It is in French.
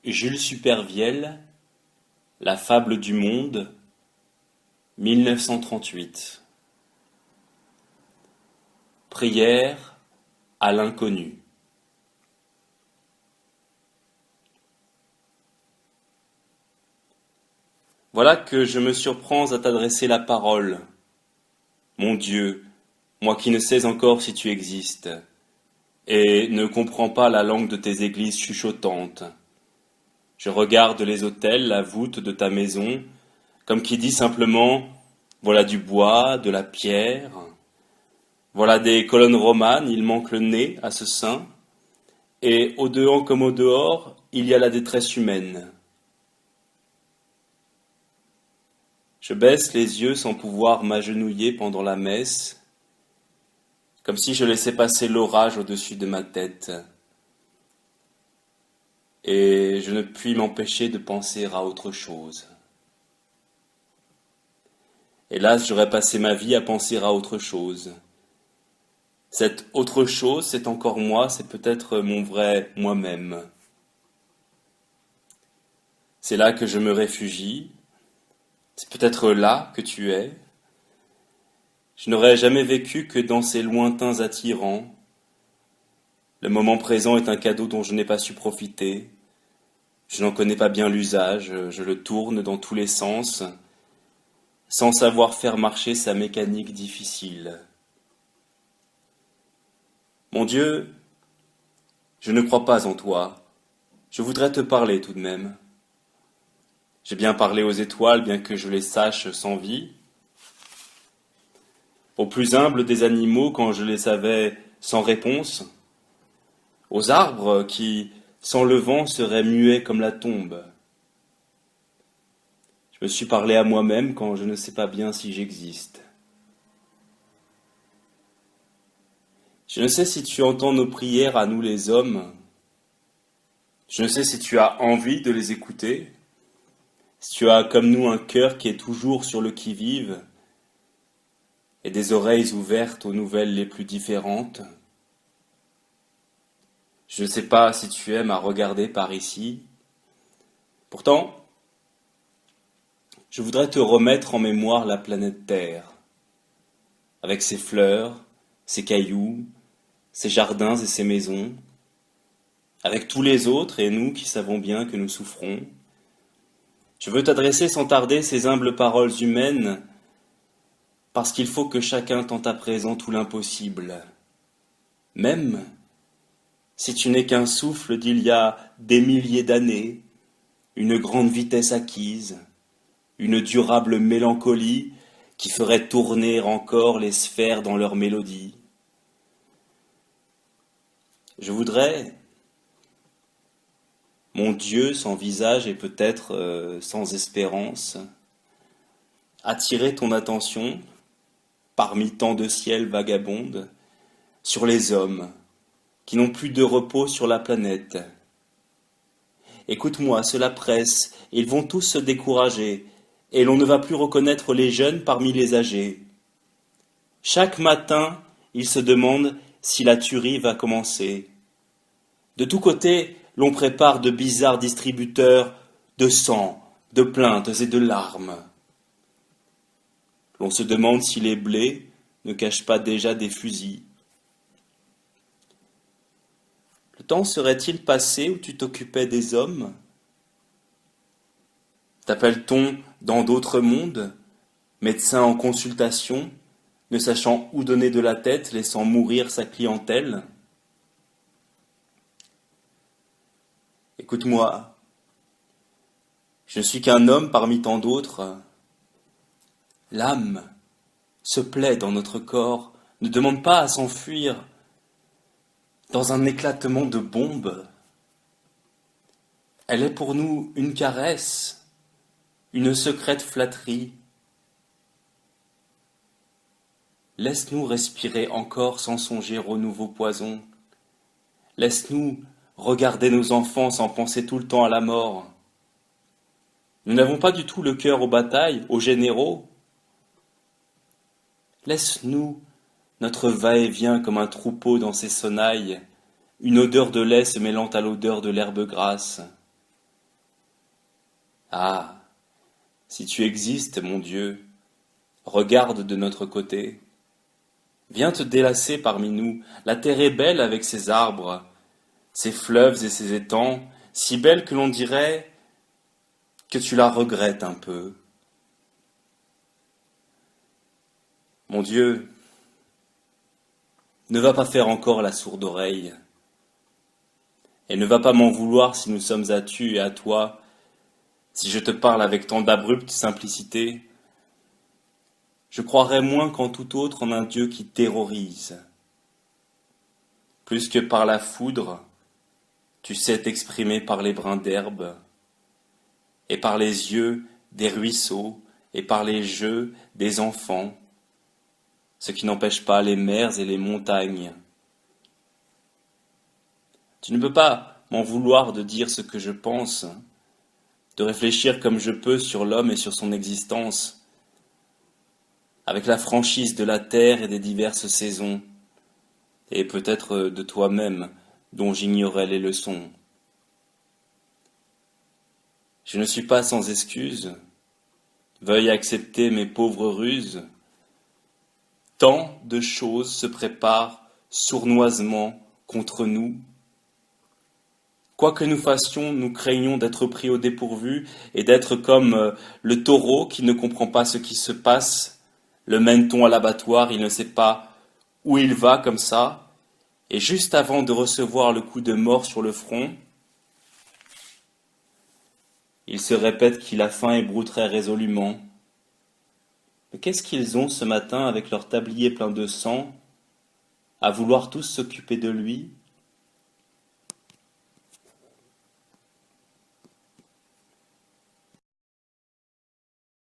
Jules Supervielle, La fable du monde, 1938. Prière à l'inconnu. Voilà que je me surprends à t'adresser la parole. Mon Dieu, moi qui ne sais encore si tu existes, et ne comprends pas la langue de tes églises chuchotantes. Je regarde les autels, la voûte de ta maison, comme qui dit simplement, voilà du bois, de la pierre, voilà des colonnes romanes, il manque le nez à ce sein, et au dedans comme au dehors, il y a la détresse humaine. Je baisse les yeux sans pouvoir m'agenouiller pendant la messe, comme si je laissais passer l'orage au-dessus de ma tête. Et je ne puis m'empêcher de penser à autre chose. Hélas, j'aurais passé ma vie à penser à autre chose. Cette autre chose, c'est encore moi, c'est peut-être mon vrai moi-même. C'est là que je me réfugie, c'est peut-être là que tu es. Je n'aurais jamais vécu que dans ces lointains attirants. Le moment présent est un cadeau dont je n'ai pas su profiter. Je n'en connais pas bien l'usage, je le tourne dans tous les sens, sans savoir faire marcher sa mécanique difficile. Mon Dieu, je ne crois pas en toi. Je voudrais te parler tout de même. J'ai bien parlé aux étoiles, bien que je les sache sans vie. Aux plus humbles des animaux, quand je les savais sans réponse. Aux arbres qui, sans le vent, seraient muets comme la tombe. Je me suis parlé à moi-même quand je ne sais pas bien si j'existe. Je ne sais si tu entends nos prières à nous les hommes. Je ne sais si tu as envie de les écouter. Si tu as comme nous un cœur qui est toujours sur le qui-vive et des oreilles ouvertes aux nouvelles les plus différentes. Je ne sais pas si tu aimes à regarder par ici. Pourtant, je voudrais te remettre en mémoire la planète Terre, avec ses fleurs, ses cailloux, ses jardins et ses maisons, avec tous les autres et nous qui savons bien que nous souffrons. Je veux t'adresser sans tarder ces humbles paroles humaines, parce qu'il faut que chacun tente à présent tout l'impossible. Même si tu n'es qu'un souffle d'il y a des milliers d'années, une grande vitesse acquise, une durable mélancolie qui ferait tourner encore les sphères dans leur mélodie. Je voudrais, mon Dieu sans visage et peut-être sans espérance, attirer ton attention, parmi tant de ciels vagabondes, sur les hommes qui n'ont plus de repos sur la planète. Écoute-moi, cela presse, ils vont tous se décourager, et l'on ne va plus reconnaître les jeunes parmi les âgés. Chaque matin, ils se demandent si la tuerie va commencer. De tous côtés, l'on prépare de bizarres distributeurs de sang, de plaintes et de larmes. L'on se demande si les blés ne cachent pas déjà des fusils. Le temps serait-il passé où tu t'occupais des hommes? T'appelle-t-on dans d'autres mondes, médecin en consultation, ne sachant où donner de la tête, laissant mourir sa clientèle? Écoute-moi, je ne suis qu'un homme parmi tant d'autres. L'âme se plaît dans notre corps, ne demande pas à s'enfuir dans un éclatement de bombes. Elle est pour nous une caresse, une secrète flatterie. Laisse-nous respirer encore sans songer au nouveau poison. Laisse-nous regarder nos enfants sans penser tout le temps à la mort. Nous n'avons pas du tout le cœur aux batailles, aux généraux. Laisse-nous notre va-et-vient comme un troupeau dans ses sonnailles, une odeur de lait se mêlant à l'odeur de l'herbe grasse. Ah, si tu existes, mon Dieu, regarde de notre côté. Viens te délasser parmi nous. La terre est belle avec ses arbres, ses fleuves et ses étangs, si belle que l'on dirait que tu la regrettes un peu. Mon Dieu, ne va pas faire encore la sourde oreille, et ne va pas m'en vouloir si nous sommes à tu et à toi, si je te parle avec tant d'abrupte simplicité. Je croirais moins qu'en tout autre en un Dieu qui terrorise. Plus que par la foudre, tu sais t'exprimer par les brins d'herbe, et par les yeux des ruisseaux, et par les jeux des enfants, ce qui n'empêche pas les mers et les montagnes. Tu ne peux pas m'en vouloir de dire ce que je pense, de réfléchir comme je peux sur l'homme et sur son existence, avec la franchise de la terre et des diverses saisons, et peut-être de toi-même, dont j'ignorais les leçons. Je ne suis pas sans excuse, veuille accepter mes pauvres ruses. Tant de choses se préparent sournoisement contre nous. Quoi que nous fassions, nous craignons d'être pris au dépourvu et d'être comme le taureau qui ne comprend pas ce qui se passe. Le mène-t-on à l'abattoir, il ne sait pas où il va comme ça, et juste avant de recevoir le coup de mort sur le front, il se répète qu'il a faim et brouterait résolument. Mais qu'est-ce qu'ils ont ce matin avec leur tablier plein de sang, à vouloir tous s'occuper de lui?